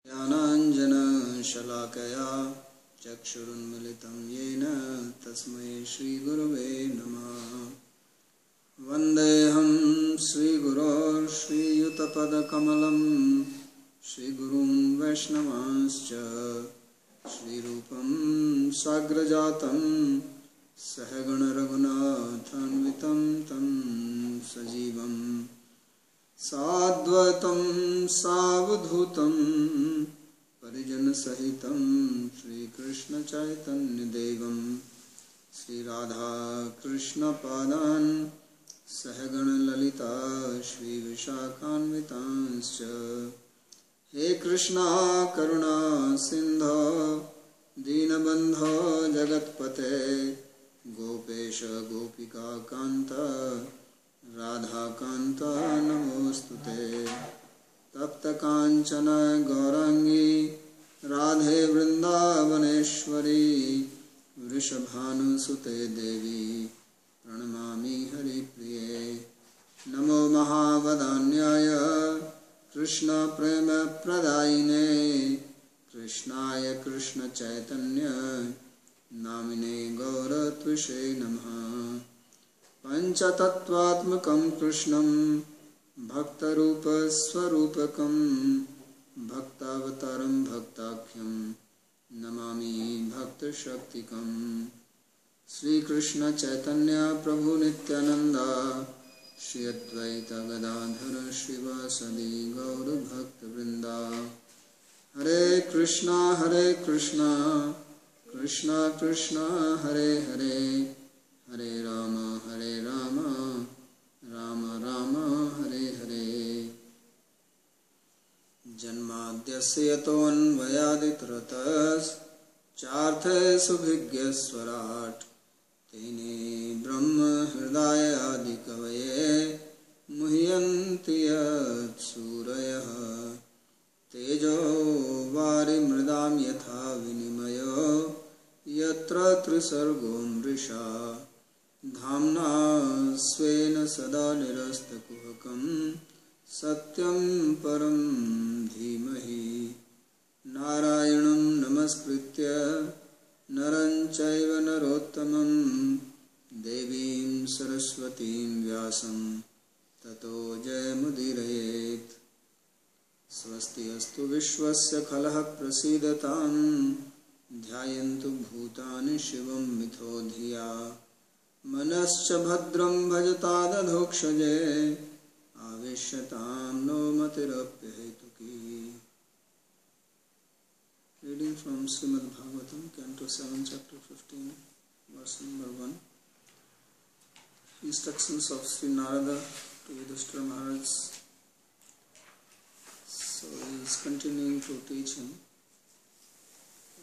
ज्ञानाञ्जनशलाकया चक्षुरुन्मिलितं येन तस्मै श्रीगुरवे नमः। वन्देऽहं श्रीगुरोर्श्रीयुतपदकमलं श्रीगुरून् वैष्णवांश्च श्रीरूपं साग्रजातं सहगणरघुनाथान्वितं तं सजीवं साद्वैतं सावधूतं परिजनसहितं श्रीकृष्णचैतन्यदेवं श्रीराधाकृष्णपादान् सहगणललिता श्रीविशाखान्वितांश्च। हे कृष्णा करुणा सिन्धो दीनबन्धो जगत्पते गोपेश गोपिकान्त राधाकान्त नमोस्तुते। तप्तकाञ्चन गौराङ्गी राधे वृन्दावनेश्वरी वृषभानुसुते देवी प्रणमामि हरिप्रिये। नमो महावदान्याय कृष्णप्रेमप्रदायिने कृष्णाय कृष्णचैतन्य नामिने गौरत्विषे नमः। पञ्चतत्त्वात्मकं कृष्णं भक्तरूपस्वरूपकं भक्तावतारं भक्ताख्यं नमामि भक्तशक्तिकम्। श्रीकृष्ण चैतन्य प्रभु नित्यानंद श्री अद्वैत गदाधर श्रीवासदि गौर भक्तवृंदा। हरे कृष्णा कृष्णा कृष्णा हरे हरे हरे राम राम राम हरे हरे। जन्माद्यस्य यतोऽन्वयादितरतश्चार्थेषुभिज्ञस्वराट् तेने ब्रह्म हृदय आदिकवये मुह्यन्ति यत्सूरयः। तेजो वारिमृदां यथा विनिमयो यत्र त्रिसर्गो मृषा धाम्ना स्वेन सदा निरस्तकुहकं सत्यं परं धीमहि। नारायणं नमस्कृत्य नरं चैव नरोत्तमं देवीं सरस्वतीं व्यासं ततो जयमुदीरयेत्। स्वस्ति अस्तु विश्वस्य खलः प्रसीदतां ध्यायन्तु भूतानि शिवं मिथो धिया। मनश्च भद्रं भजतादधोक्षजे आवेश्यतां no मतिरप्यहेतुकी। Reading from Srimad Bhagavatam, Canto 7, Chapter 15, Verse number 1. Instructions of Sri Narada to Yudhishthira Maharaj. So he is continuing to teach him.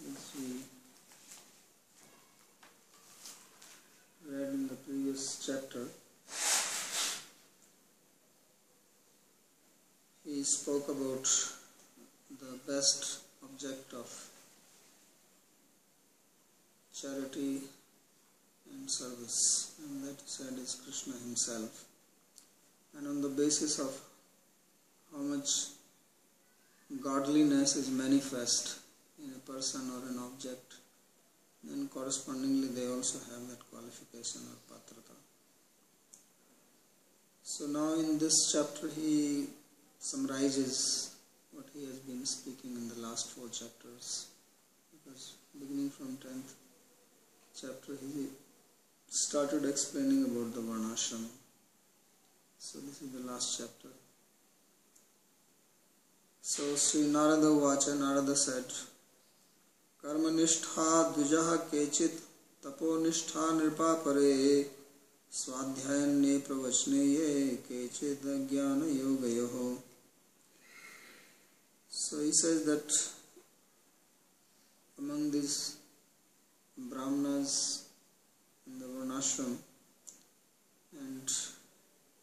As we read in the previous chapter, he spoke about the best object of charity and service, and that he said is Krishna himself. And on the basis of how much godliness is manifest in a person or an object, then correspondingly they also have that qualification or patrata. So now in this chapter he summarizes what he has been speaking in the last 4 chapters, because beginning from 10th chapter he started explaining about the varnashram. So this is the last chapter. So Sri Narada Vacha, Narada said, Karmanistha dvijah kechit taponistha nirpapare swadhyayane pravachneye kechit jnana yogayoho. So he says that among these brahmanas in the varnashram and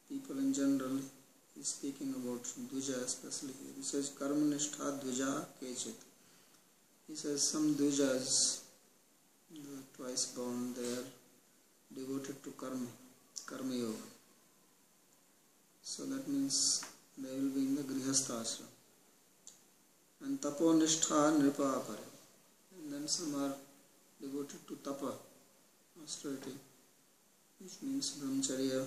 people in general, he is speaking about Dvija especially here. He says Karmanistha Dvija Kechit. He says some Dvijas, the twice born, they are devoted to karma yoga. So that means they will be in the grihastha ashram. and taponistha nripapare. And then some are devoted to tapa, austerity, which means brahmacharya,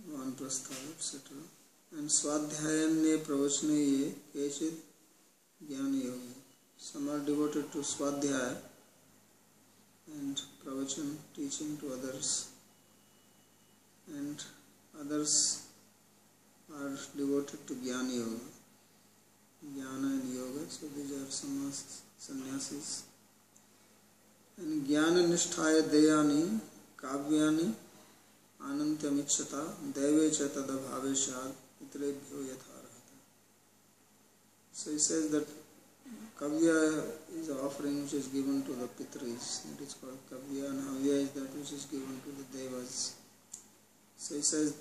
vanprastha, etc. And swadhyayanye pravachane kechid jnana yogi. Some are devoted to swadhyaya and pravachan, teaching to others, and others are devoted to jnana yoga, jnana and yoga. So these are some sannyasis. And jnana nisthaya deyani kavyani anantyamicchata deve cha tadabhaveshad itrebhyo yatharahata. So he says that kavya is an offering which is given to the pitris. It is called kavya, and havya is that which is given to the devas. So he says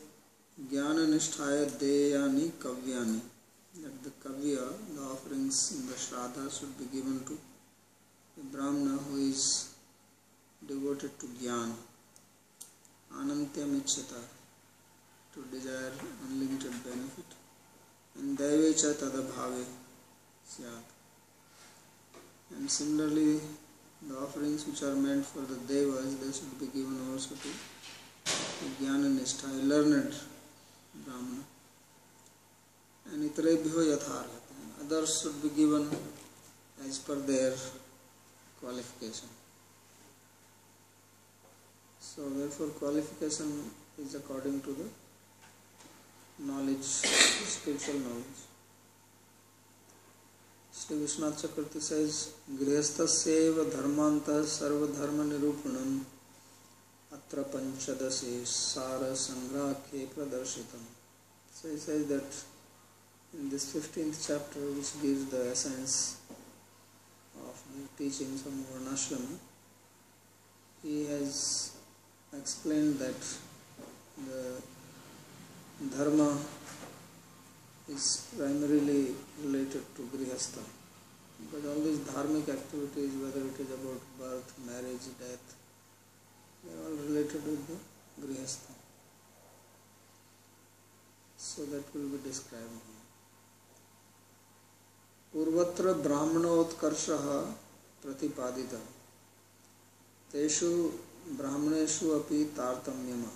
jnana nisthaya deyani kavyani, that the kavya, the offerings in the shraddha, should be given to a brahmana who is devoted to jnana, anantyam ichchata, to desire unlimited benefit, and daivecha tadabhave syat. And similarly, the offerings which are meant for the devas, they should be given also to jnana nishtha, a learned brahmana. And itrebhyo yatharahata, others should be given as per their qualification. So therefore qualification is according to the knowledge, spiritual knowledge. Sri Vishwanath Chakravarti says, Grihasthasya dharmanta sarva dharma nirupanam atra panchadase sara sangrahakhe pradarshitam. So he says that in this 15th chapter, which gives the essence of the teachings of Varnashrama, he has explained that the dharma is primarily related to grihastha, but all these dharmic activities, whether it is about birth, marriage, death, they are all related with the grihastha. So that will be described here. Purvatra brahmanotkarshaha pratipadita teshu brahmaneshu api tartamyama.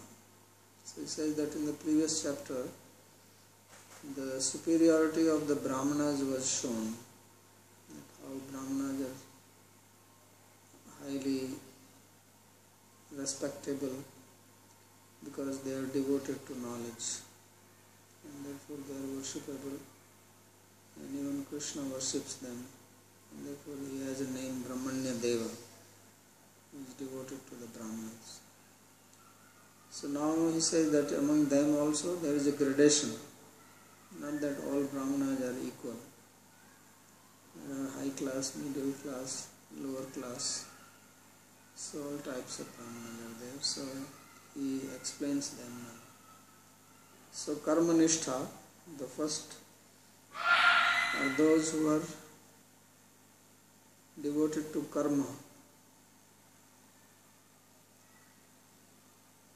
So he says that in the previous chapter, the superiority of the brahmanas was shown, that how brahmanas are highly respectable because they are devoted to knowledge, and therefore they are worshipable, and even Krishna worships them, and therefore he has a name Brahmanya Deva, who is devoted to the brahmanas. So now he says that among them also there is a gradation, not that all brahmanas are equal. There are high class, middle class, lower class, so all types of brahmanas are there. So he explains them now. So karma nishtha, the first are those who are devoted to karma.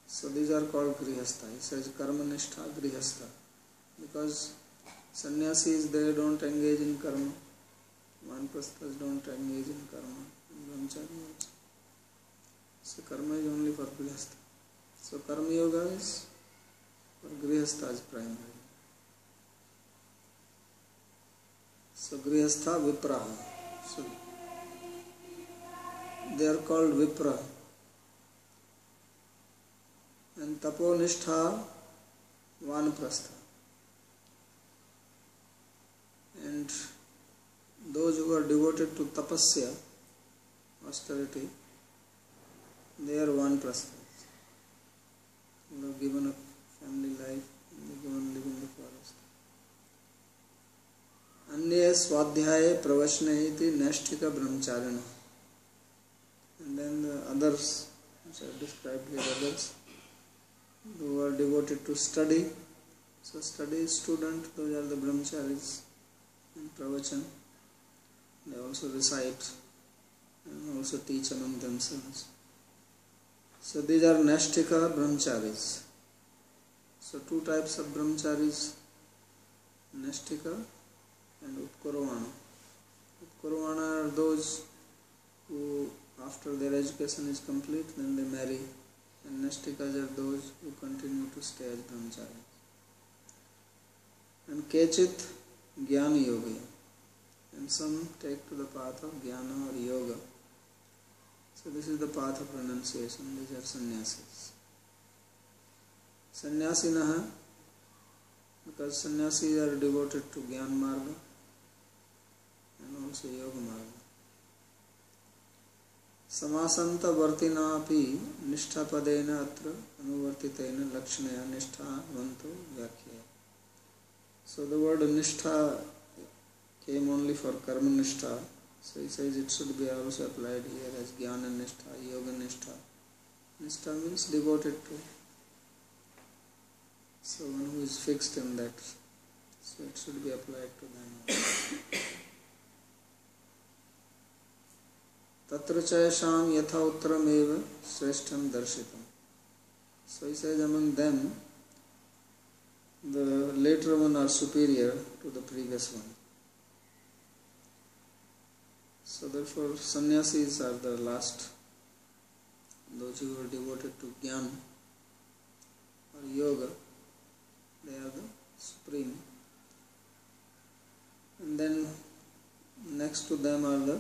So these are called grihastha. He says karma nishtha grihastha, because sannyasis, they don't engage in karma, vanprasthas don't engage in karma, and brahmachari also. So karma is only for grihastha. So karma yoga is for grihasthas primarily. So grihastha vipraha. So they are called vipra. And taponishtha vanaprastha. And those who are devoted to tapasya, austerity, they are vanaprasthas. Who have given up family life and they go and live in the forest. Anye swadhyaya pravachane iti nashtika brahmacharina. And then the others, which are described here, others who are devoted to study. So study student, those are the brahmacharis, and pravachan. They also recite and also teach among themselves. So these are nashtika brahmacharis. So two types of brahmacharis. Nashtika and Utkarvana. Utkarvana are those who, after their education is complete, then they marry, and Nastikas are those who continue to stay as brahmachari. And Kechit Jnana Yogi, and some take to the path of Jnana or Yoga. So this is the path of renunciation. These are sannyasis. Sannyasinaha, because sannyasis are devoted to Jnana Marga and also Yoga Marga. Samasanta vartina api nishtha padena atra anuvartitena lakshanaya nishtha vanto vyakhya. So the word nishtha came only for karma nishtha. So he says it should be also applied here as jnana nishtha, yoga nishtha. Nishtha means devoted to. So one who is fixed in that. So it should be applied to them. Tatra chayasham yatha uttaram eva sreshtham darshitam. So he says among them, the later one are superior to the previous one. So therefore sannyasis are the last. Those who are devoted to jnana or yoga, they are the supreme. And then next to them are the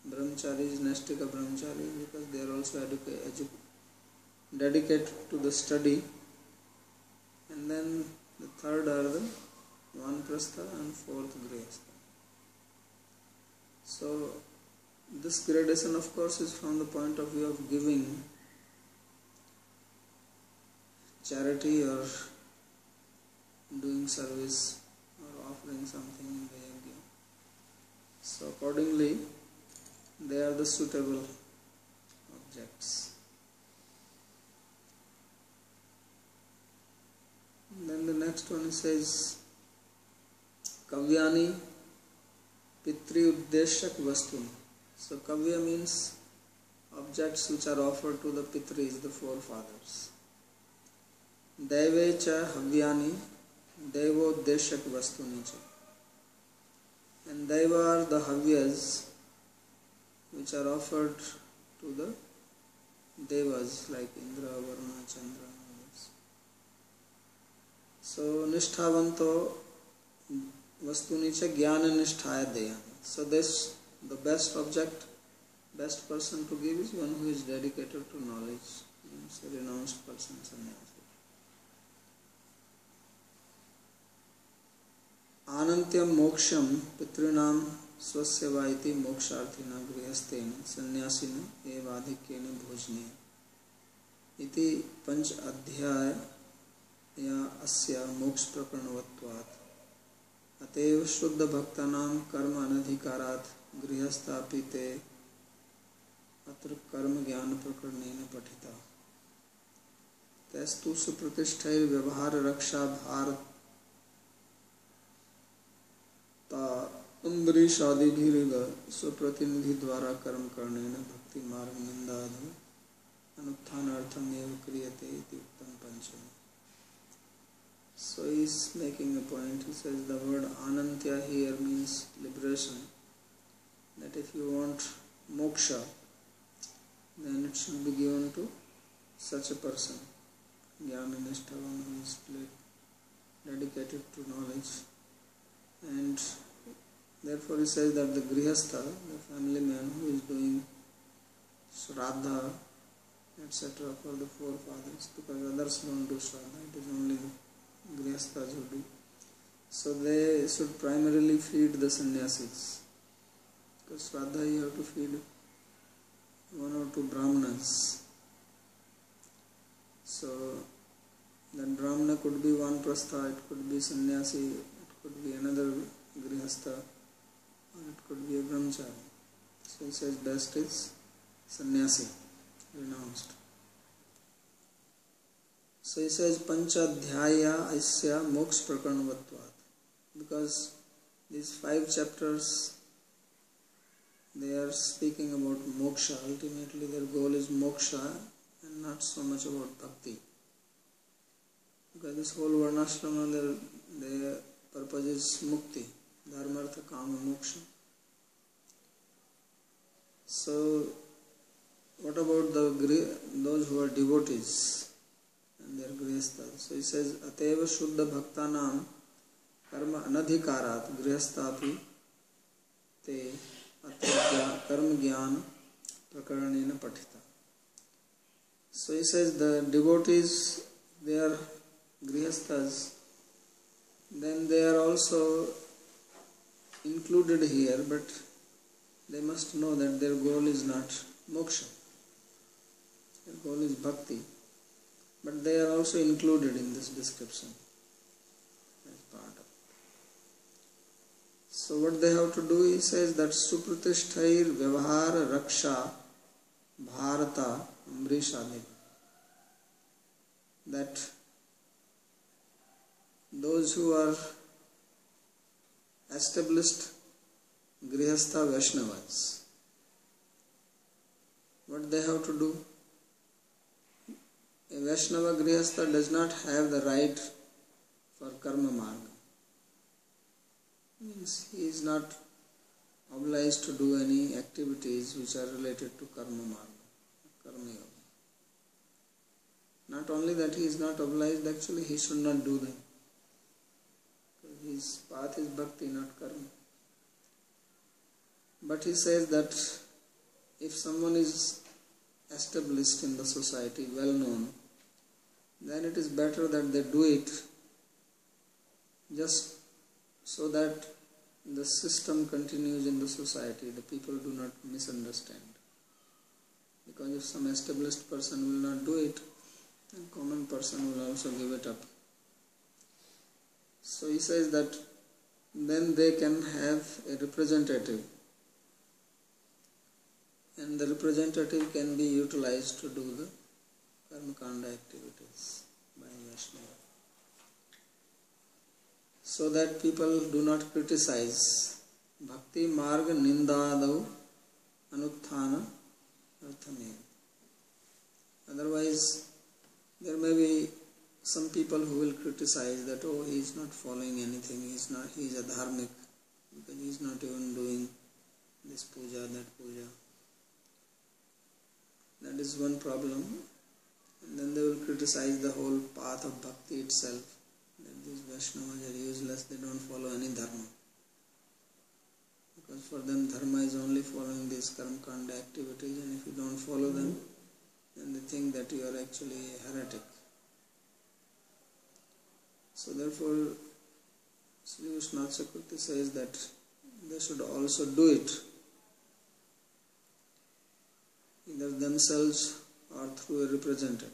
brahmacharis, Nastika brahmacharis, because they are also dedicated to the study. And then the third are the Vanaprastha and fourth Grihastha. So this gradation of course is from the point of view of giving charity or doing service or offering something in the yajna. So accordingly they are the suitable objects. And then the next one says Kavyani Pitri Uddeshak Vastuni. So Kavya means objects which are offered to the Pitris, the forefathers. Daive cha Havyani Devo Deshak Vastuni cha. And Daiva are the Havyas which are offered to the Devas like Indra, Varuna, Chandra and others. So Nishthavanto Vastunicha Jnana Nisthaya Deyana. So this, the best object, best person to give is one who is dedicated to knowledge, means a renounced person, sannyasi. Anantyam moksham pitrinam swasya iti moksharthina grihastena sannyasina evadhikyena bhojneya. Iti panch adhyaya ya asya moksha prakaranavatvat. अतएव शुद्ध भक्तानां कर्म अनधिकारात् गृहस्थापिते अत्र कर्म ज्ञान प्रकरणेन पठिता. तस्तु सुप्रतिष्ठैर व्यवहार रक्षा भारता अम्बरीषादिभिरिव स्वप्रतिनिधि द्वारा कर्म करणेन भक्ति मार्ग निंदाधि अनुत्थानार्थम एव क्रियते इति उक्तं पंचम. So he is making a point. He says the word Anantya here means liberation. That if you want moksha, then it should be given to such a person. Jnana Nishtha, one who is dedicated to knowledge. And therefore he says that the Grihastha, the family man who is doing Shraddha, etc. for the forefathers, because others don't do Shraddha, it is only Grihasthas who do. So they should primarily feed the sannyasis. Because Shraddha you have to feed one or two brahmanas. So that brahmana could be Vanaprastha, it could be sannyasi, it could be another Grihastha, or it could be a brahmachari. So he says best is sannyasi, renounced. So he says Panchadhyaya Asya Moksha Prakaranavatvat. Because these 5 chapters, they are speaking about moksha. Ultimately their goal is moksha and not so much about bhakti. Because this whole varnashrama, they purpose is mukti, dharma, artha, kama, moksha. So, what about those who are devotees and their grihasthas? So he says, Ateva Shuddha Bhaktanam Karma Anadhikarat Grihasthapi Te Atra Karma Jnana Prakaranena Patita. So he says the devotees, they are grihasthas, then they are also included here, but they must know that their goal is not moksha. Their goal is bhakti. But they are also included in this description as part of it. So what they have to do, he says that Supratishtair Vyavahara Raksha Bharata Amrishadi. That those who are established Grihastha Vaishnavas, what they have to do? A Vaishnava Grihastha does not have the right for Karma Marga. Means he is not obliged to do any activities which are related to Karma Marga, Karma Yoga. Not only that he is not obliged, actually he should not do them. His path is bhakti, not karma. But he says that if someone is established in the society, well known, then it is better that they do it just so that the system continues in the society, the people do not misunderstand. Because if some established person will not do it, then common person will also give it up. So he says that then they can have a representative, and the representative can be utilized to do the karmakanda activities by Vaishnava, so that people do not criticize. Bhakti marga nindadau anutthana arthame. Otherwise, there may be some people who will criticize that, oh, he is not following anything, he is a dharmic, because he is not even doing this puja, that puja. That is one problem. And then they will criticize the whole path of bhakti itself, that these Vaishnavas are useless, they don't follow any dharma. Because for them dharma is only following these karmakanda activities, and if you don't follow them, then they think that you are actually a heretic. So therefore, Sri Vishwanath Chakravarti says that they should also do it, either themselves or through a representative.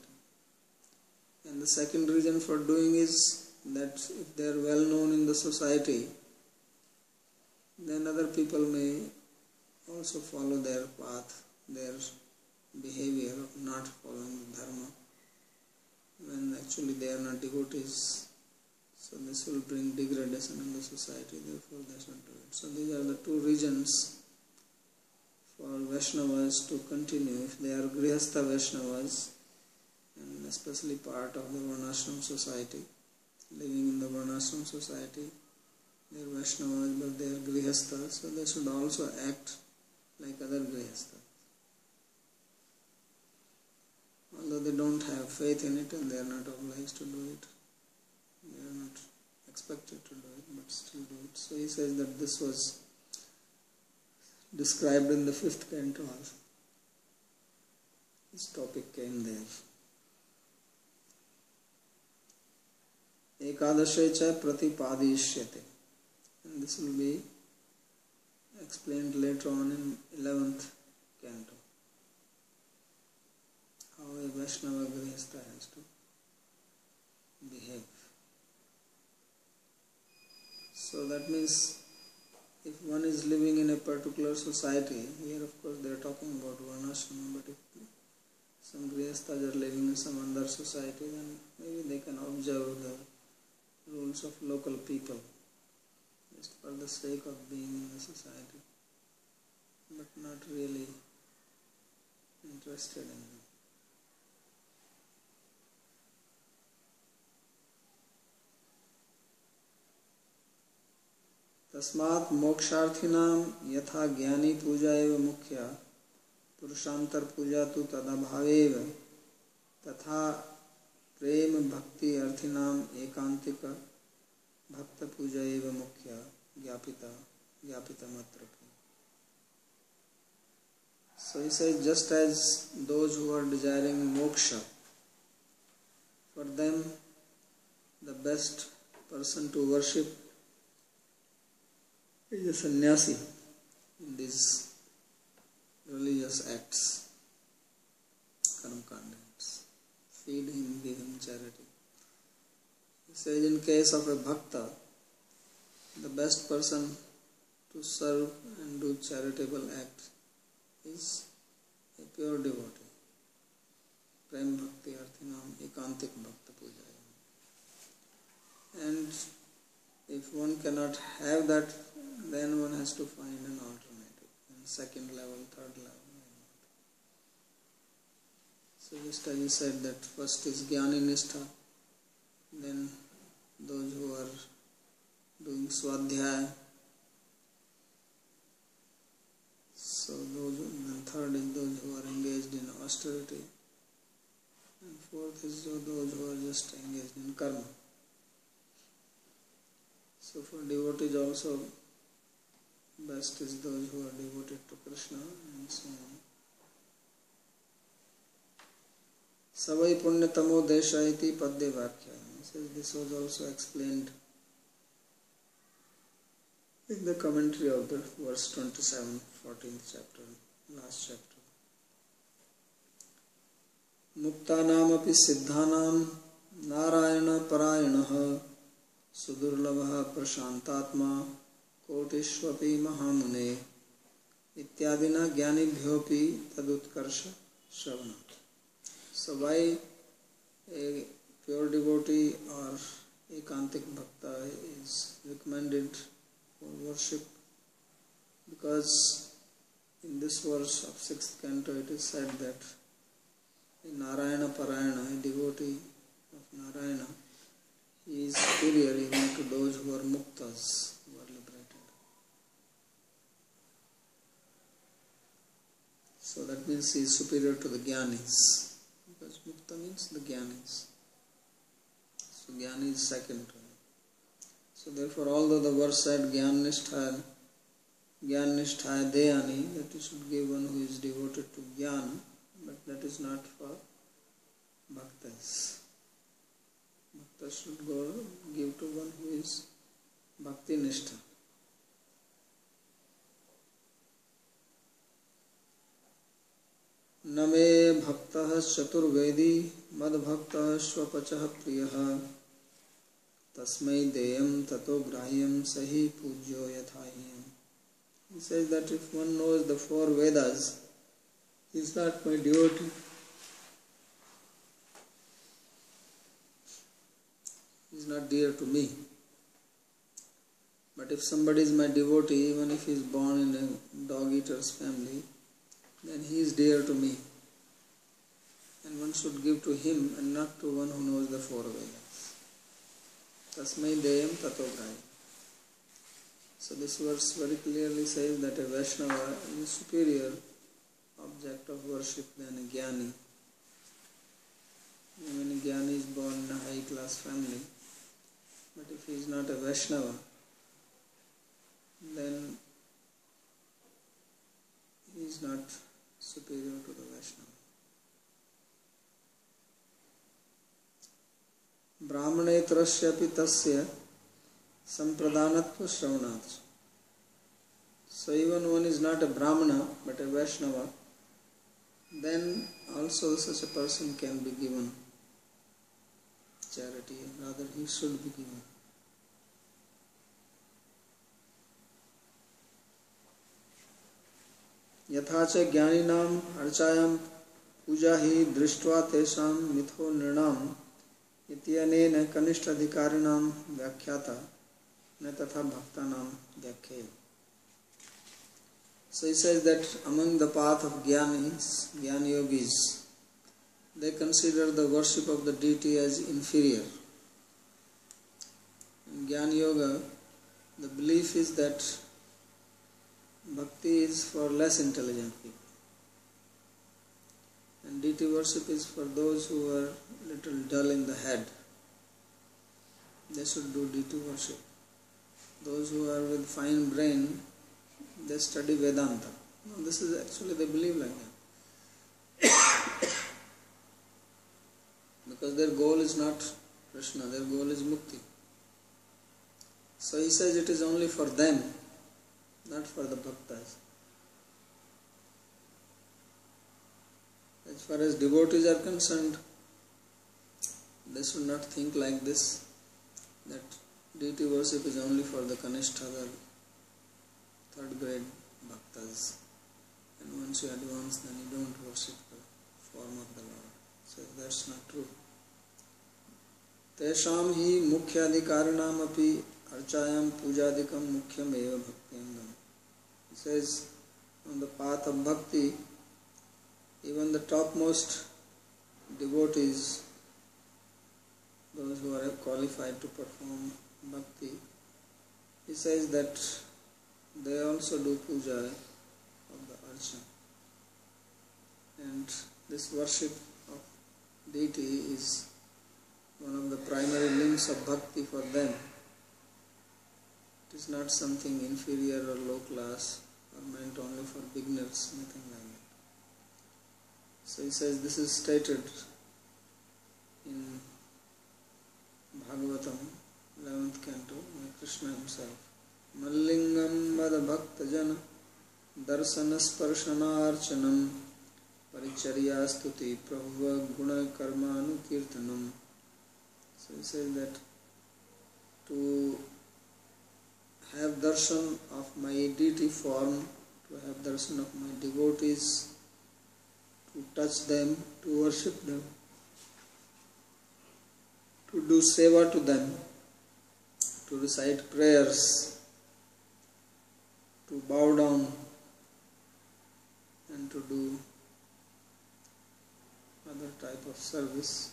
And the second reason for doing is that if they are well known in the society, then other people may also follow their path, their behavior of not following the dharma, when actually they are not devotees. So this will bring degradation in the society, therefore they should do it. So these are the two reasons for Vaishnavas to continue. If they are Grihastha Vaishnavas, and especially part of the Varnashram society, living in the Varnashram society, they are Vaishnavas but they are Grihasthas, so they should also act like other Grihasthas. Although they don't have faith in it and they are not obliged to do it. They are not expected to do it, but still do it. So he says that this was described in the 5th canto also. This topic came there. Ekadashe cha pratipadishyate. And this will be explained later on in 11th canto. How a Vaishnava Grihastha has to behave. So that means if one is living in a particular society, here of course they are talking about Varnashrama, but if some Grihasthas are living in some other society, then maybe they can observe the rules of local people just for the sake of being in the society, but not really interested in them. तस्मात् मोक्षार्थिनां यथा ज्ञानी पूजा एव मुख्या पुरुषांतर पूजा तो तदभावेव तथा प्रेम भक्ति अर्थिनाम एकांतिक भक्त पूजा एव मुख्या ज्ञापिता मात्र. So he says, just as those who are desiring moksha, for them the best person to worship is a sannyasi in these religious acts, karma kandas. Feed him, give him charity. He says, in case of a bhakta, the best person to serve and do charitable acts is a pure devotee. Prem bhakti arthinam ekantik bhakta puja. And if one cannot have that, then one has to find an alternative. And second level, third level. So just as he said that first is Jnani Nishtha, then those who are doing Swadhyaya, so then third is those who are engaged in austerity, and fourth is those who are just engaged in karma. So for devotees also, best is those who are devoted to Krishna and so on. Savai punyatamo desha iti padde vakya. This was also explained in the commentary of the verse 27, 14th chapter, last chapter. Muktanam api siddhanam narayana parayanaha sudurlabha prashantatma kotishvapi mahamune ityadina jnanibhyopi tadutkarsha shravanat. So why a pure devotee or ekantik bhakta is recommended for worship? Because in this verse of 6th canto it is said that a Narayana Parayana, a devotee of Narayana, he is superior even to those who are muktas, who are liberated. So that means he is superior to the jnanis, because mukta means the jnanis. So jnani is second to him. So therefore, although the verse said Jnannisthaya deyani, that you should give one who is devoted to jnana, but that is not for bhaktas. Bhaktas should give to one who is bhakti nishtha. Name bhaktah chaturvedi mad bhaktah swapachah priyah tasmai deyam tato grahyam sahi pujyo yathayam. He says that if one knows the 4 Vedas, he is not my devotee. He is not dear to me. But if somebody is my devotee, even if he is born in a dog-eater's family, then he is dear to me. And one should give to him and not to one who knows the 4 Vedas. Tasmai deyam tato graham. So this verse very clearly says that a Vaishnava is a superior object of worship than a Jnani. Even a Jnani is born in a high-class family, but if he is not a Vaishnava, then he is not superior to the Vaishnava. Brahmanetrasyapi tasya sampradanatva shravanat. So even one is not a Brahmana but a Vaishnava, then also such a person can be given charity, rather he should be given. Yathacha jnaninam archayam puja hi drishtva tesham mitho nirnam ityanena kanishtadhikarinam vyakhyata na tatha bhaktanam vyakhyaya. So he says that among the path of jnanis, jnana yogis, they consider the worship of the deity as inferior. In Jnana Yoga, The belief is that bhakti is for less intelligent people, and deity worship is for those who are little dull in the head. They should do deity worship. Those who are with fine brain, they study Vedanta. No, this is actually, they believe like that. Because their goal is not Krishna, their goal is mukti. So he says it is only for them, not for the bhaktas. As far as devotees are concerned, they should not think like this, that deity worship is only for the Kanishta, the third grade bhaktas. And once you advance, then you don't worship the form of the Lord. So that's not true. Tesham hi mukhyadhikaranam api archayam pujadikam mukhyam eva bhaktiyangam. He says, on the path of bhakti, even the topmost devotees, those who are qualified to perform bhakti, he says that they also do puja of the archana. And this worship of deity is one of the primary links of bhakti for them. It is not something inferior or low class or meant only for beginners, nothing like that. So he says this is stated in Bhagavatam, 11th canto, by Krishna himself. Mallingam vada bhaktajana darsana sparshana archanam paricharya stuti prabhuva guna karma anukirtanam. So he says that to have darshan of my deity form, to have darshan of my devotees, to touch them, to worship them, to do seva to them, to recite prayers, to bow down and to do other type of service,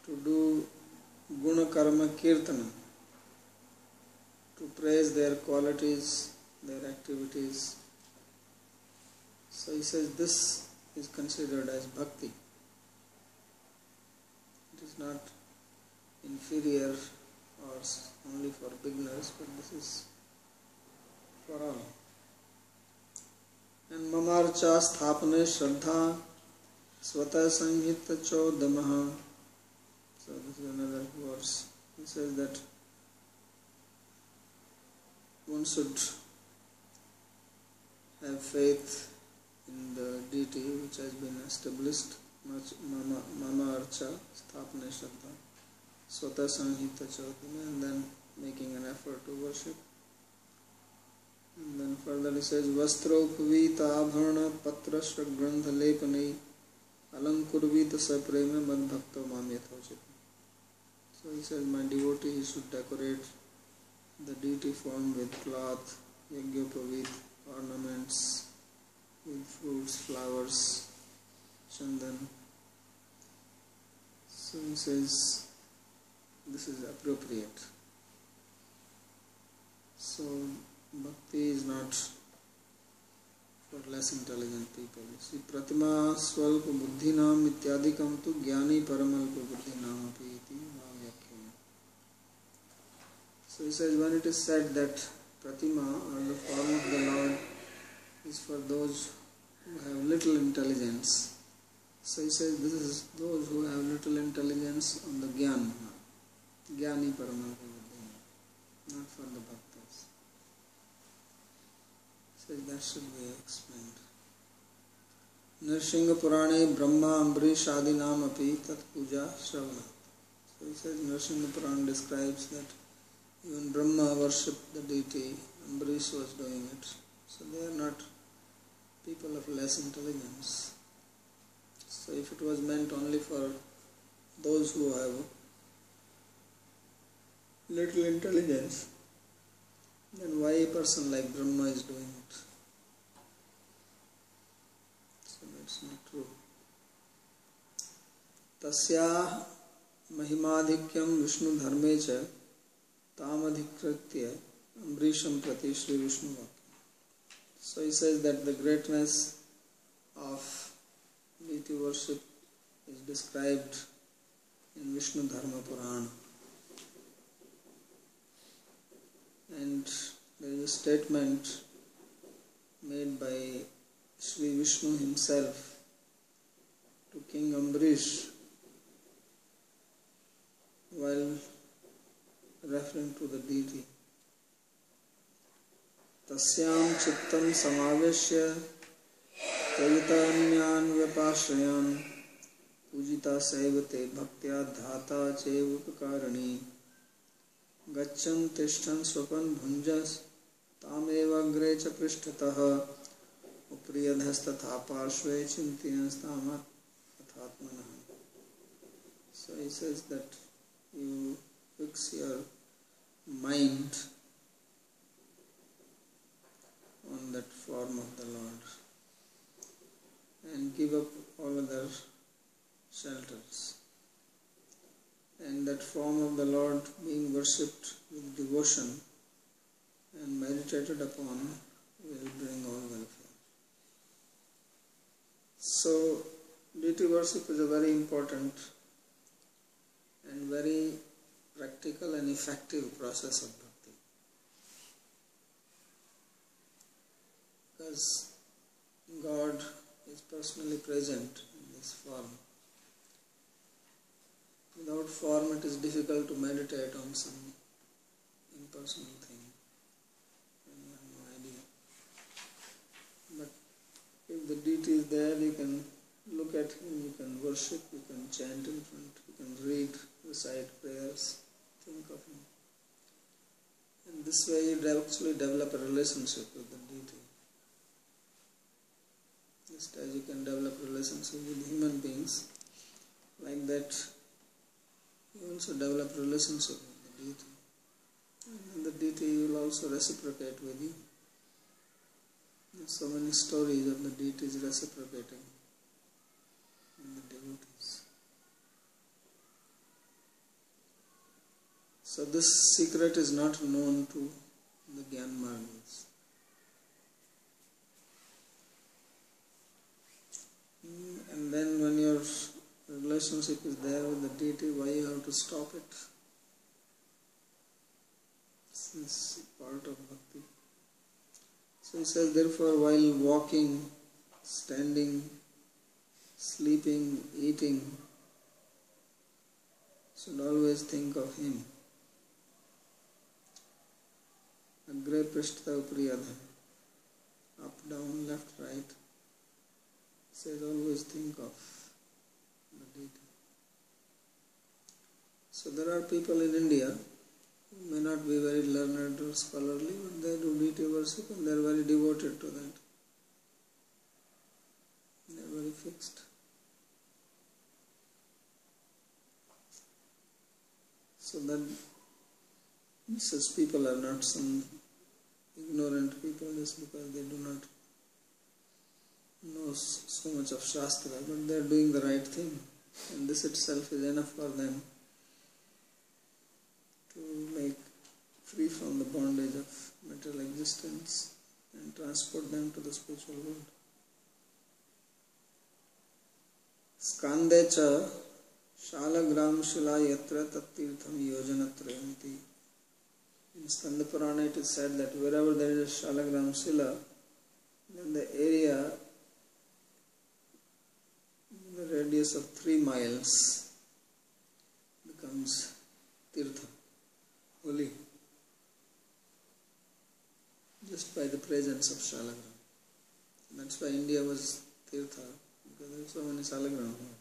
to do guna karma kirtana, to praise their qualities, their activities. So he says this is considered as bhakti. It is not inferior or only for beginners, but this is for all. And mamarcha sthapane shraddha svata sanghita chodamaha. So this is another verse. He says that one should have faith in the deity which has been established, mama archa sthapane shraddha svata sanghita chodama, and then making an effort to worship. And then further he says vastra upavita abharana patra shragrandha lepanai alankurvita saprema mad bhakta mamyathochit. So he says my devotee should decorate the deity form with cloth, yagyopavit, ornaments, with fruits, flowers, chandan. So he says this is appropriate. So bhakti is not for less intelligent people. See, pratima swalpa buddhinam ityadikam tu jnani paramalpa buddhinam api iti bhavyakya. So he says when it is said that pratima or the form of the Lord is for those who have little intelligence. So he says this is those who have little intelligence on the jnana, jnani paramalpa buddhinam, not for the bhaktas. So that should be explained. Narsingha Purane Brahma Ambarish Adinam api tat puja shravana. So he says Narsingha Purana describes that even Brahma worshipped the deity, Ambarish was doing it. So they are not people of less intelligence. So if it was meant only for those who have little intelligence, then why a person like Brahma is doing it? So that's not true. Tasya mahimadhikyam Vishnu dharme cha tam adhikritya Ambrisham Prati Shri Vishnu Vakya. So he says that the greatness of deity worship is described in Vishnu Dharma Purana. And there is a statement made by Shri Vishnu himself to King Ambrish while referring to the deity. Tasyam chittam samaveshya tayutanyan vyapashrayan pujita saivate bhaktya dhata chevupkarani gachan tishtan swapan bhunjas tamevagre cha prishtatah upriyadhastatha parshve chintiyastamat athatmanah. So he says that you fix your mind on that form of the Lord and give up all other shelters. And that form of the Lord being worshipped with devotion and meditated upon will bring all welfare. So, deity worship is a very important and very practical and effective process of bhakti. Because God is personally present in this form. Without form, it is difficult to meditate on some impersonal thing. And you have no idea. But if the deity is there, you can look at him, you can worship, you can chant in front, you can read, recite prayers, think of him. And this way you actually develop a relationship with the deity. Just as you can develop a relationship with human beings, like that you also develop a relationship with the deity. And the deity will also reciprocate with you. There are so many stories of the deities reciprocating in the devotees. So this secret is not known to the Gyan Margis. And then when your relationship is there with the deity, why you have to stop it? This is part of bhakti. So he says, therefore, while walking, standing, sleeping, eating, should always think of him. Agre prishtha upriyadha, up, down, left, right. Says always think of the deity. So there are people in India who may not be very learned or scholarly, but they do deity worship and they are very devoted to that. They are very fixed. So that such people are not some ignorant people just because they do not know so much of Shastra, but they are doing the right thing, and this itself is enough for them to make free from the bondage of material existence and transport them to the spiritual world. Skandecha Shalagram Shila Yatra Tattirtham Yojanatrayanti. In Skanda Purana it is said that wherever there is a Shalagram Shila, then the area, the radius of 3 miles becomes Tirtha, holy, just by the presence of Shalagram. That's why India was Tirtha, because there are so many Shalagram here.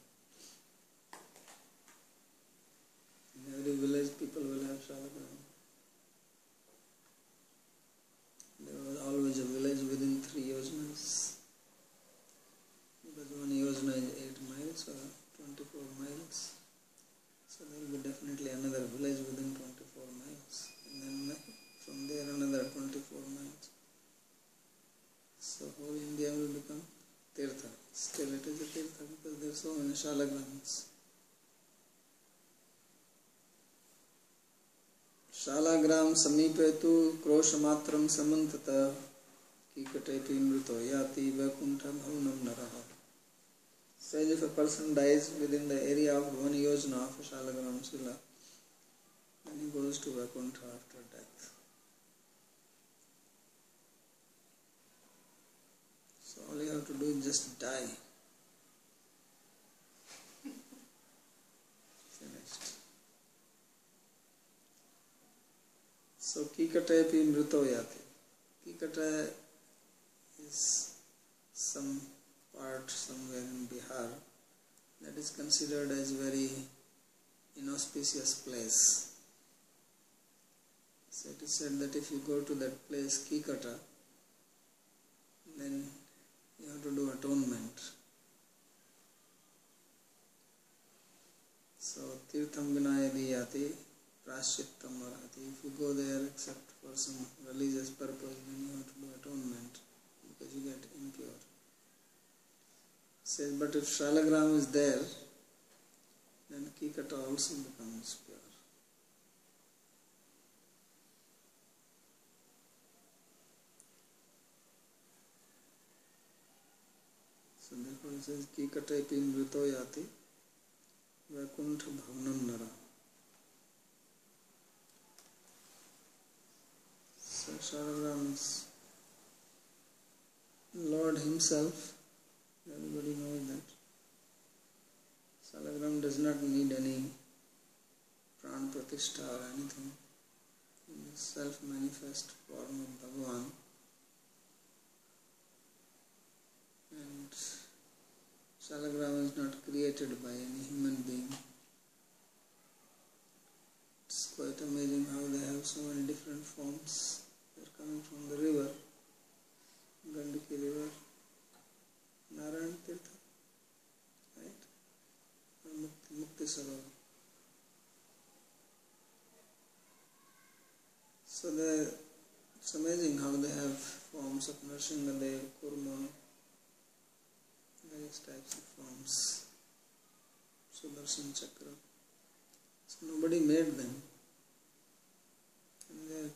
In every village people will have Shalagram. There was always a village within 3 yojanas. Because one yojana is 8 miles or 24 miles. So there will be definitely another village within 24 miles. And then from there another 24 miles. So whole India will become Tirtha. Still it is a Tirtha because there are so many Shalagrams. Shalagram समीपे तु क्रोशमात्रं समन्ततः कीकटेऽपि मृतो याति वैकुण्ठं भवनं नरः. Says if a person dies within the area of 1 yojana of a Shalagram Shila, then he goes to Vaikuntha after death. So all you have to do is just die. Finished. So Kikataepi mrito yati. Kikata is some part somewhere in Bihar that is considered as very inauspicious place. So it is said that if you go to that place Kikata, then you have to do atonement. So Tirtham Vinayadi Yati Prashchittam Arhati. If you go there except for some religious purpose, then you have to do atonement because you get impure. Says, but if Shalagram is there, then Kikata also becomes pure. So therefore it says, Kikataepi mrito yati Vaikuntha bhavanam nara. So Shalagram's Lord himself, everybody knows that Shalagram does not need any pran pratishtha or anything. He is self-manifest form of Bhagavan. And Shalagram is not created by any human being. It's quite amazing how they have so many different forms. They are coming from the river, Gandaki river, Narayan Tirtha, right? Or Mukti Sarovar. So it's amazing how they have forms of Nrsimhadev, Kurma, various types of forms, Sudarshan Chakra. So nobody made them. And there are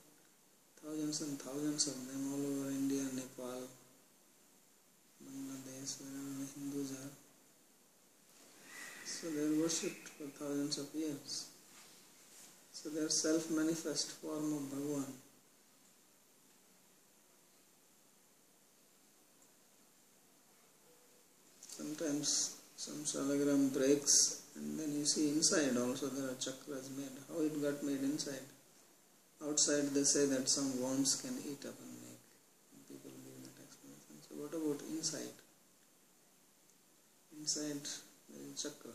thousands and thousands of them all over India, Nepal, Bangladesh, wherever the Hindus are. So they are worshipped for thousands of years. So they are self-manifest form of Bhagavan. Sometimes some Shalagram breaks and then you see inside also there are chakras made. How it got made inside? Outside they say that some worms can eat up and make. And people give that explanation. So what about inside? Inside there is chakra.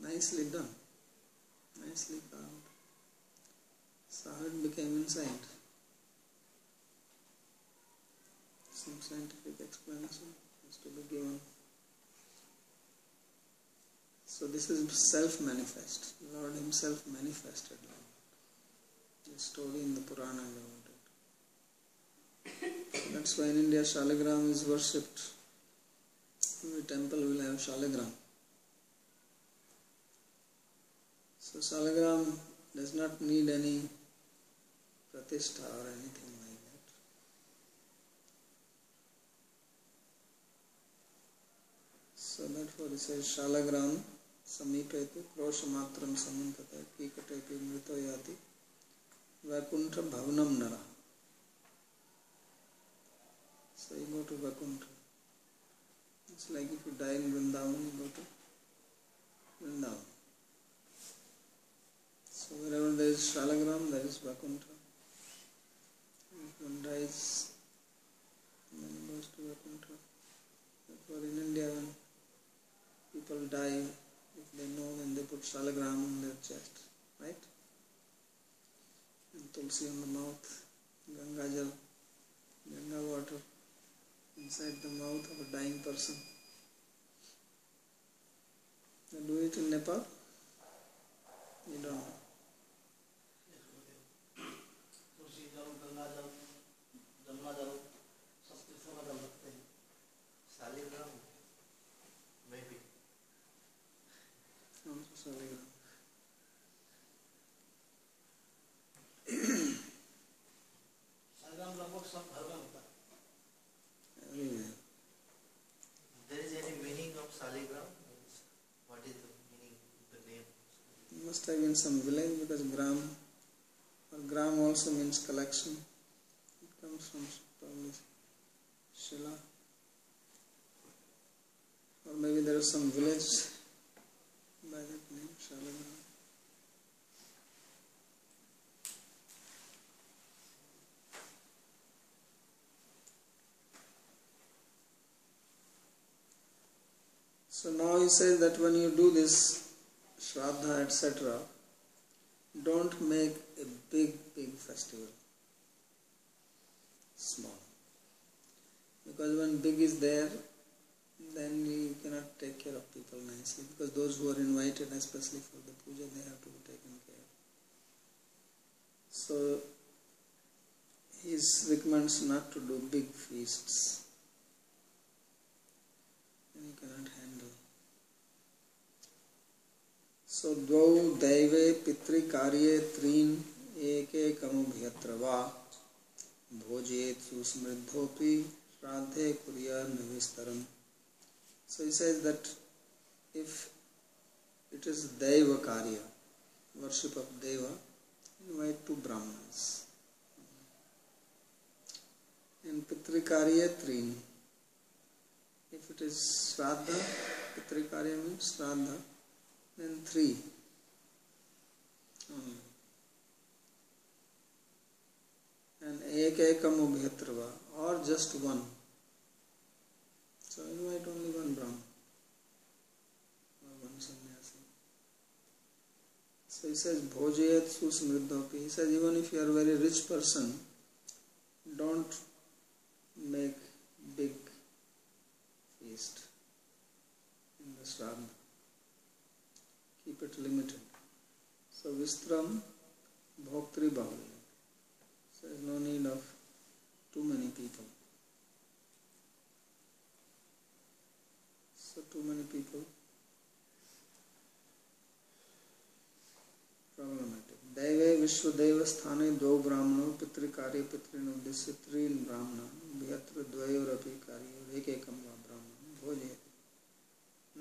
Nicely done. Nicely carved. So how it became inside? Some scientific explanation has to be given. So this is self-manifest. Lord himself manifested. The story in the Puranas about it. That's why in India Shalagram is worshipped. Every temple will have Shalagram. So Shalagram does not need any pratishtha or anything like that. So therefore it says Shalagram Samipetu Kroshamatram Samantata Kikatepi Mrito Yati Vaikuntha Bhavanam Nara. So you go to Vaikuntha. It's like if you die in Vrindavan, you go to Vrindavan. So wherever there is Shalagram, there is Vaikuntha. If one dies, then he goes to Vaikuntha. Therefore in India, when people die, if they know, then they put Shalagram on their chest, right? And Tulsi on the mouth, Ganga Jal, Ganga water inside the mouth of a dying person. They do it in Nepal? You don't know. must have been some village, because gram or gram also means collection. It comes from probably Shila, or maybe there is some village by that name, Shalagram. So now he says that when you do this Shraddha, etc., don't make a big festival. Small. Because when big is there, then you cannot take care of people nicely. Because those who are invited, especially for the puja, they have to be taken care of. So he recommends not to do big feasts. And you cannot handle. So dvau daive pitri karye trin eke kamubhyatra va bhojet susmriddhopi shraddhe kurya navistaram. So he says that if it is Daiva Karya, worship of Deva, invite 2 Brahmanas. And Pitri Karya Trin. If it is Shraddha, Pitri Karya means Shraddha, then 3 only. And Ekekam Ubhyatrava, or just 1. So invite only 1 Brahman or 1 sannyasi. So he says, Bhojayat susmriddhopi. He says, even if you are a very rich person, don't make big feast in the Shraddha. Keep it limited. So Vistram Bhoktri Bahulya. So there is no need of too many people. So too many people, problematic. Daive Vishwadeva Sthane Dvau Brahmano Pitri Karya Pitrin Uddesya Trin Brahmana Bhyatra Dvayorapi Karya Ekekam Va Brahmana Bhoje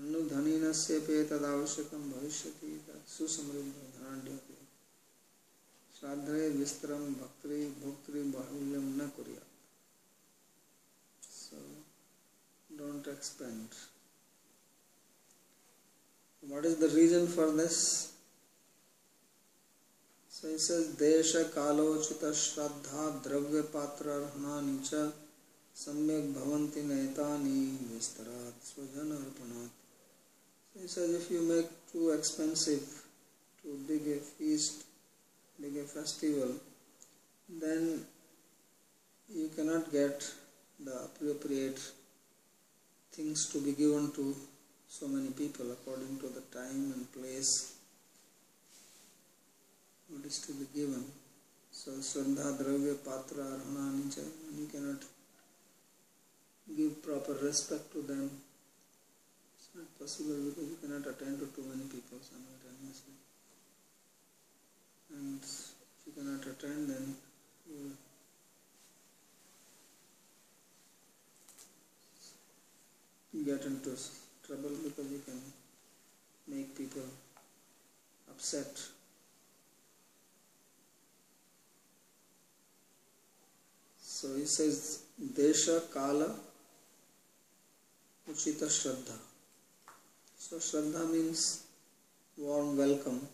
Nu Dhaninasya Petadavashakam Bhavishyati Susamriddha Dhanandyapi Shraddhare Vistram Bhaktri Bhoktri Bahulyam Na Kurya. So don't expand. What is the reason for this? So he says, Desha Kalochita Shraddha Dravya Patra Arhanani Cha Samyak Bhavanti Naitani Vistarat Swajana Arpanat. So he says, if you make too expensive, too big a feast, big a festival, then you cannot get the appropriate things to be given to so many people according to the time and place what is to be given. So Swadha Dravya Patra Arhanani Cha, you cannot give proper respect to them. It's not possible because you cannot attend to too many people simultaneously. And if you cannot attend, then you will get into trouble because you can make people upset. So he says, Desha Kala Uchita Shraddha. So Shraddha means warm welcome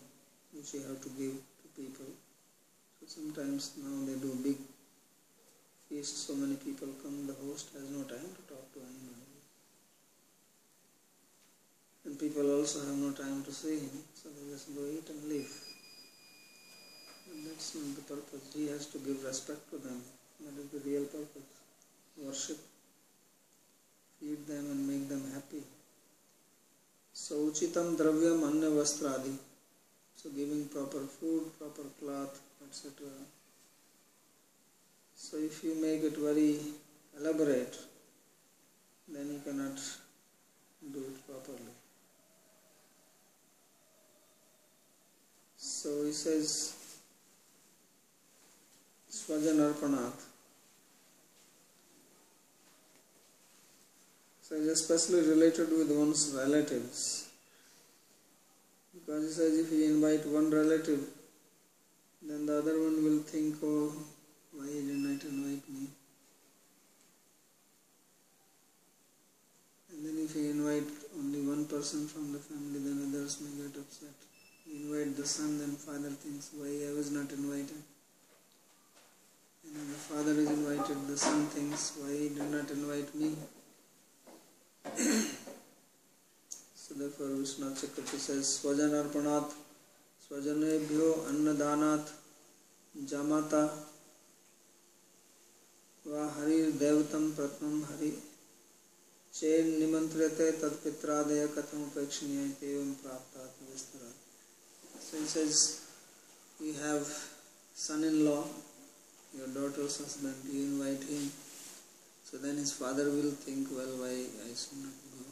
which you have to give to people. So sometimes now they do big feast, so many people come, the host has no time to talk to anybody. And people also have no time to see him, so they just go eat and leave. And that's not the purpose. He has to give respect to them. That is the real purpose. Worship. Feed them and make them happy. So Uchitam Dravyam Anya Vastradi. So giving proper food, proper cloth, etc. So if you make it very elaborate, then you cannot do it properly. So he says, Swajanarpanat. So it is especially related with one's relatives. Because he says if you invite one relative, then the other one will think, oh, why he did not invite me? And then if you invite only one person from the family, then others may get upset. You invite the son, then father thinks, why I was not invited? And when the father is invited, the son thinks, why he did not invite me? So therefore Vishnu Chakravarti says, Swajanarpanat, Swajanebhyo Annadanat, Jamata, Va Harir Devatam Pratnam Hari, Chen Nimantrate Tad Pitradaya Katham Upekshaniya Evam Praptat Vistarat. So he says, you have son-in-law, your daughter's husband, you invite him. So then his father will think, well, why I should not go?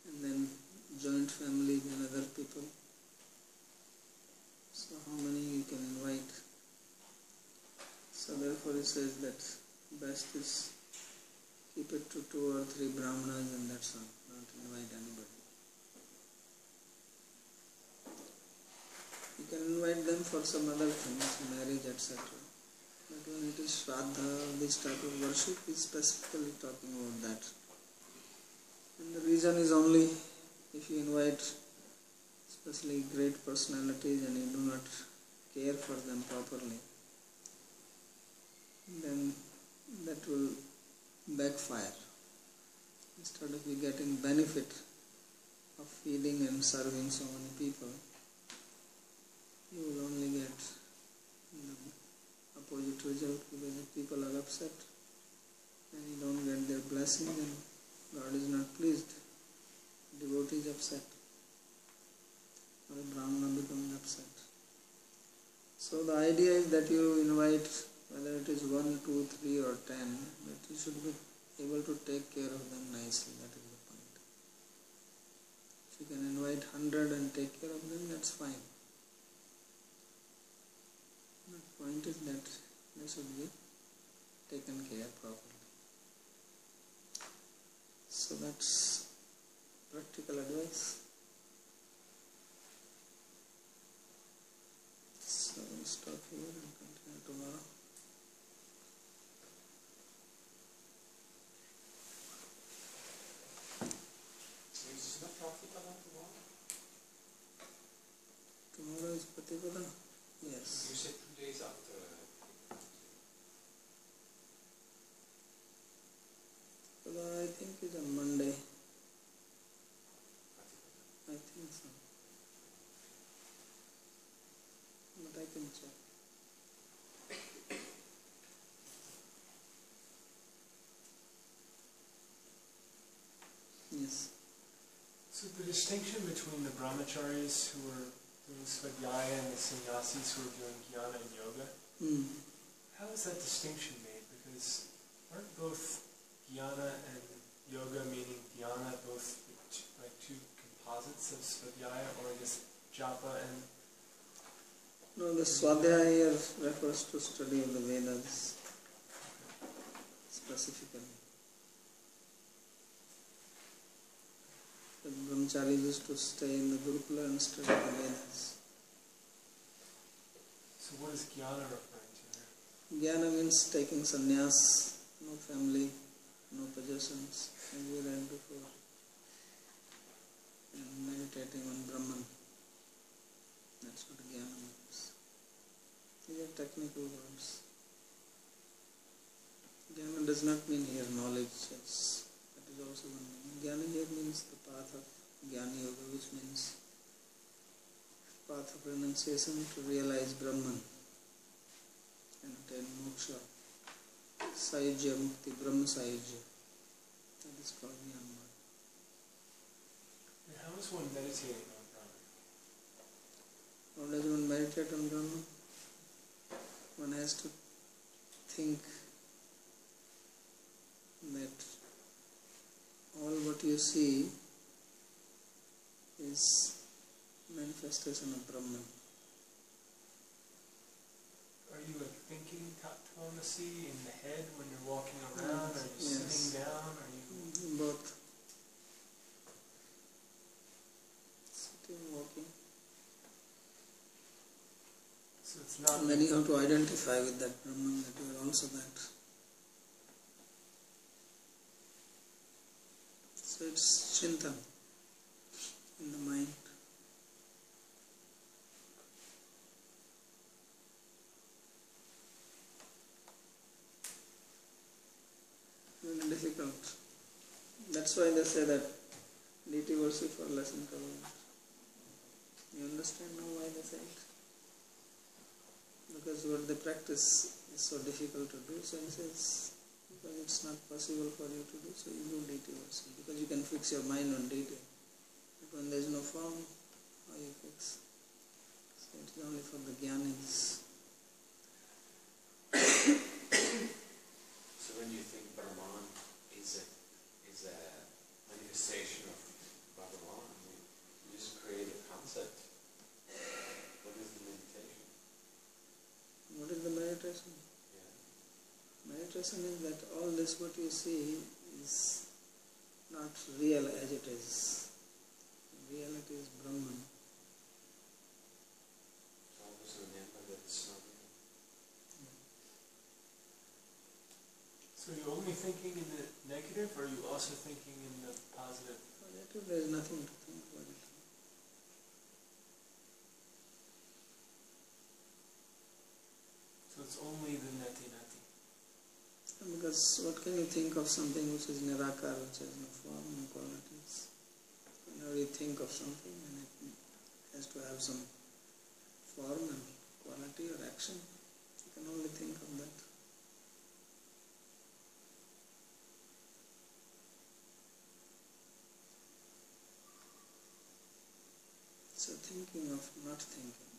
And then joint family, then other people. So how many you can invite? So therefore he says that best is keep it to 2 or 3 brahmanas and that's all. Don't invite anybody. You can invite them for some other things, marriage, etc. But when it is Shraddha, this type of worship, is specifically talking about that. And the reason is only if you invite especially great personalities and you do not care for them properly, then that will backfire. Instead of you getting benefit of feeding and serving so many people, you will only get the opposite result because if people are upset and you don't get their blessing, then God is not pleased. Devotee is upset, or a Brahmana becomes upset. So the idea is that you invite, whether it is 1, 2, 3 or 10, but you should be able to take care of them nicely. That is the point. If you can invite 100 and take care of them, that's fine. The point is that they should be taken care properly. So that's practical advice. So we'll stop here and continue tomorrow. Is not Pratipada tomorrow? Tomorrow is Patipada? Yes. You said 2 days after. Patipada I think is on Monday. I think so. But I can check. Yes. So the distinction between the brahmacharis who were doing svadhyaya and the sannyasis who were doing jnana and yoga, how is that distinction made? Because aren't both jnana and yoga, meaning jnana, both like 2 composites of svadhyaya, or I guess japa and... No, the Swadhyaya here refers to study of the Vedas specifically. The brahmacharis used to stay in the Gurukula and study the Vedas. So what is jnana referring to here? Jnana means taking sannyas, no family, no possessions, as we read before, and meditating on Brahman. That's what jnana means. These are technical words. Jnana does not mean here knowledge, that is also one meaning. Jnana here means the path of Jnana Yoga, which means path of renunciation to realize Brahman and attain moksha, Sayujya Mukti, Brahma Sayujya. That is called Jnana. And how is one meditating on Brahman? How does one meditate on Brahman? One has to think that all what you see is manifestation of Brahman. Are you like thinking tatvamasi in the head when you're walking around? Are you Yes. sitting down? Are you... Both. So it's not. And then you have to identify with that Brahman, that you are also that. So it's Chintan in the mind. Very difficult. That's why they say that deity worship for less intolerant. You understand now why they say it? Because what they practice is so difficult to do, so he says, because it's not possible for you to do, so you do deity worship. Because you can fix your mind on deity. But when there is no form, how you fix? So it's only for the jnanis. So when you think Brahman is a manifestation of Bhagavan, you just create a concept. What is the meditation? What is the meditation? Yeah. Meditation is that all this what you see is not real as it is. Reality is Brahman. So always remember that it's not real. So you're only thinking in the negative, or are you also thinking in the positive? Positive, there is nothing to think about it. So it's only the neti. Because what can you think of something which is nirakar, which has no form, no qualities? Whenever you think of something, and it has to have some form and quality or action, you can only think of that. So thinking of not thinking.